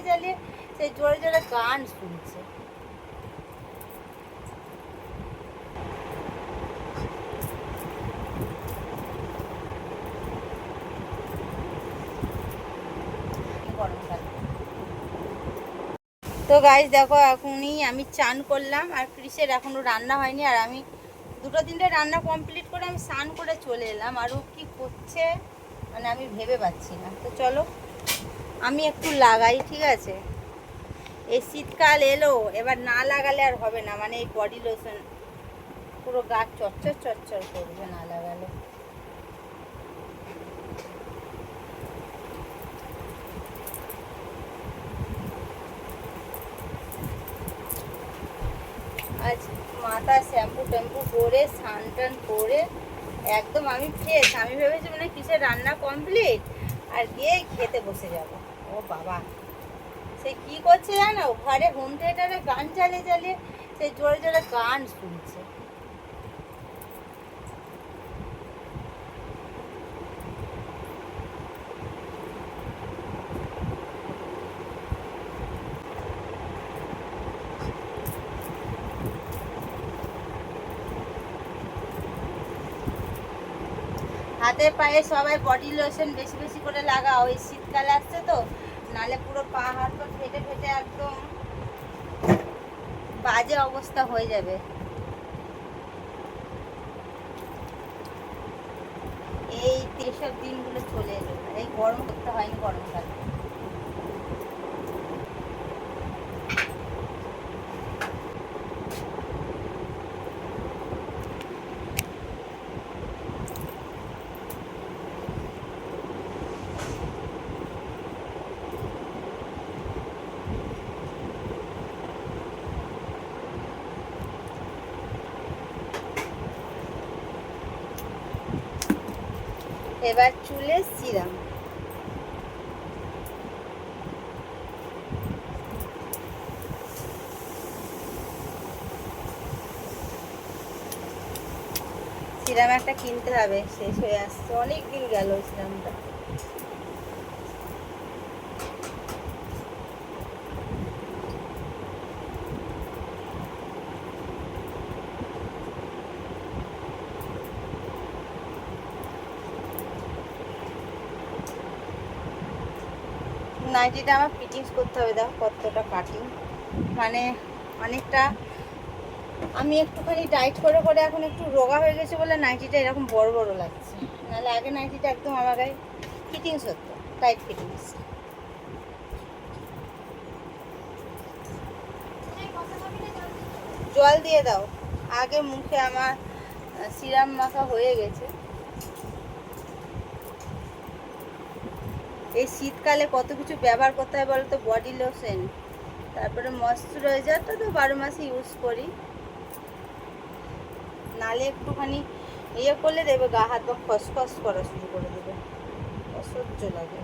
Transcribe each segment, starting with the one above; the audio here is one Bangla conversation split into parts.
জ্বালিয়ে জ্বালিয়ে সেই জোরে জোরে গান শুনছে। তো গাইস দেখো, এখনই আমি চান করলাম আর ক্রিসের এখনও রান্না হয়নি, আর আমি 2-3টে রান্না কমপ্লিট করে আমি স্নান করে চলে এলাম। আর ও কী করছে মানে আমি ভেবে পাচ্ছি না। তো চলো আমি একটু লাগাই, ঠিক আছে? এই শীতকাল এলো, এবার না লাগালে আর হবে না, মানে এই বডি লোশন পুরো গা চচ্চর চচ্চর করবে না লাগালে। আজ মাথা শ্যাম্পু ট্যাম্পু করে স্নান টান করে একদম আমি ফ্রেশ। আমি ভেবেছি মানে কিসের রান্না কমপ্লিট আর গিয়ে খেতে বসে যাব। ও বাবা, সে কি করছে জানো, ঘরে হোম থিয়েটারে গান চালিয়ে চালিয়ে সে জোরে জোরে গান শুনছে। হাতে পায়ে সবাই বডি লোশন বেশি বেশি করে লাগাও, এই শীতকাল আসছে তো, নালে পুরো পা হাত পা ফেটে ফেটে একদম বাজে অবস্থা হয়ে যাবে। এই তেসব দিনগুলো চলে এলো, এই গরম করতে হয়নি গরমকালে। এবার চুলে সিরাম। সিরাম একটা কিনতে হবে, শেষ হয়ে আসছে, অনেক দিন গেল সিরামটা। নাইটিটা আমার ফিটিংস করতে হবে, দেখো কতটা কাটিং, মানে অনেকটা আমি একটুখানি টাইট করে করে এখন একটু রোগা হয়ে গেছে বলে নাইটিটা এরকম বড় বড় লাগছে, নাহলে আগে নাইটিটা একদম আমার গায়ে ফিটিংস হতো, টাইট ফিটিংস। জল দিয়ে দাও, আগে মুখে আমার সিরাম মাখা হয়ে গেছে। এই শীতকালে কত কিছু ব্যবহার করতে হয় বলো তো, বডি লোশন, তারপরে ময়শ্চারাইজারটা তো 12 মাসে ইউজ করি, নালে একটুখানি ইয়ে করলে দেবে গা হাত পা খসখস করা শুরু করে দেবে, অসহ্য লাগে।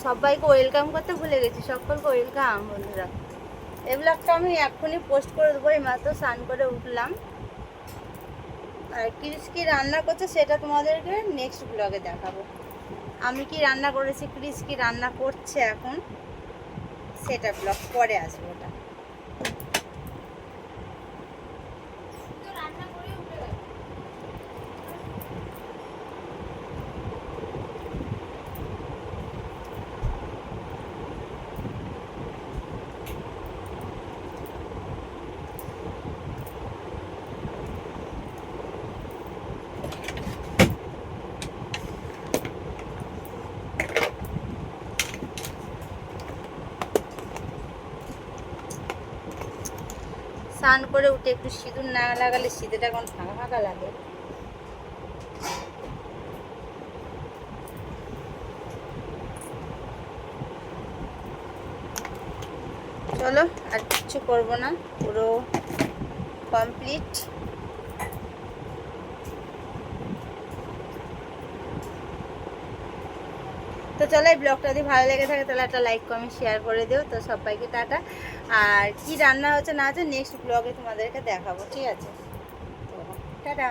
সবাইকে ওয়েলকাম করতে ভুলে গেছি, সকলকে ওয়েলকাম বন্ধুরা। এই ব্লগটা আমি এখনই পোস্ট করে দেবো, এই মাত্র স্নান করে উঠলাম। আর ক্রিস কি রান্না করছে সেটা তোমাদেরকে নেক্সট ব্লগে দেখাবো। আমি কি রান্না করেছি, ক্রিস কি রান্না করছে এখন, সেটা ব্লগ পরে আসবে ওটা। স্নান করে উঠে একটু সিঁদুর না লাগালে শীতেটা এখন ফাঁকা ফাঁকা লাগে। চলো আর কিচ্ছু করবো না, পুরো কমপ্লিট। তো চলো এই ব্লগটা যদি ভালো লেগে থাকে তাহলে একটা লাইক কমেন্ট শেয়ার করে দিও। তো সবাইকে টাটা। আর কি রান্না হচ্ছে না হচ্ছে নেক্সট ব্লগে তোমাদেরকে দেখাবো, ঠিক আছে? তো টাটা।